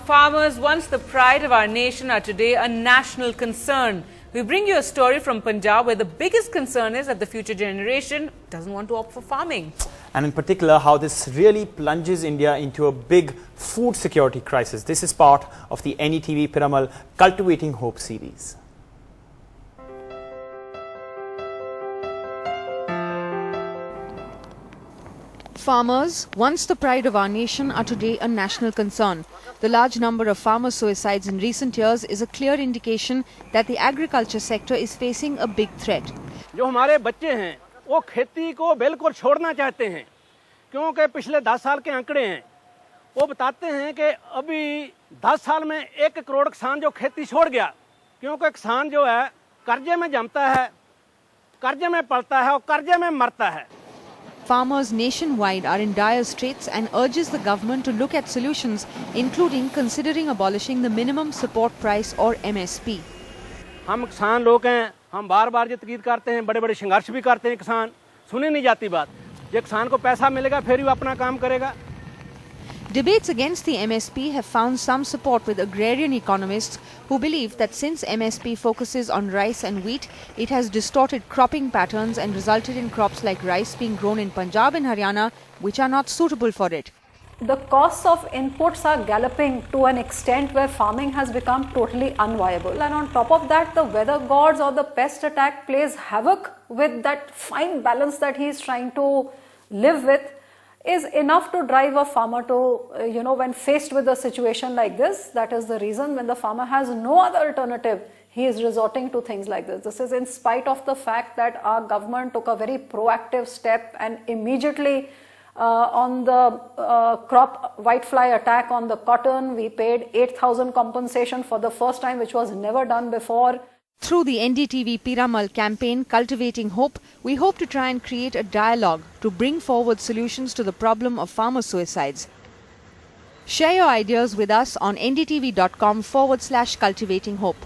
Farmers, once the pride of our nation, are today a national concern. We bring you a story from Punjab where the biggest concern is that the future generation doesn't want to opt for farming. And in particular, how this really plunges India into a big food security crisis. This is part of the NDTV Piramal Cultivating Hope series. Farmers, once the pride of our nation, are today a national concern. The large number of farmer suicides in recent years is a clear indication that the agriculture sector is facing a big threat. जो हमारे बच्चे हैं वो खेती को बिल्कुल छोड़ना चाहते हैं क्योंकि पिछले 10 साल के आंकड़े हैं वो बताते हैं कि अभी 10 साल में 1 करोड़ किसान जो खेती छोड़ गया क्योंकि किसान जो है कर्जे में जमता है, कर्जे में पलता है और कर्जे में मरता है. Farmers nationwide are in dire straits and urges the government to look at solutions, including considering abolishing the minimum support price or MSP. हम किसान लोग हैं, हम बार-बार ये तकीद करते हैं, बड़े-बड़े संघर्ष भी करते हैं किसान, सुनी नहीं जाती बात. ये किसान को पैसा मिलेगा फिर ही वो अपना काम करेगा. Debates against the MSP have found some support with agrarian economists who believe that since MSP focuses on rice and wheat, it has distorted cropping patterns and resulted in crops like rice being grown in Punjab and Haryana, which are not suitable for it. The costs of inputs are galloping to an extent where farming has become totally unviable. And on top of that, the weather gods or the pest attack plays havoc with that fine balance that he is trying to live with. Is enough to drive a farmer to, when faced with a situation like this. That is the reason when the farmer has no other alternative, he is resorting to things like this. This is in spite of the fact that our government took a very proactive step and immediately on the crop whitefly attack on the cotton, we paid 8,000 compensation for the first time, which was never done before. Through the NDTV Piramal campaign Cultivating Hope, we hope to try and create a dialogue to bring forward solutions to the problem of farmer suicides. Share your ideas with us on ndtv.com/cultivating hope.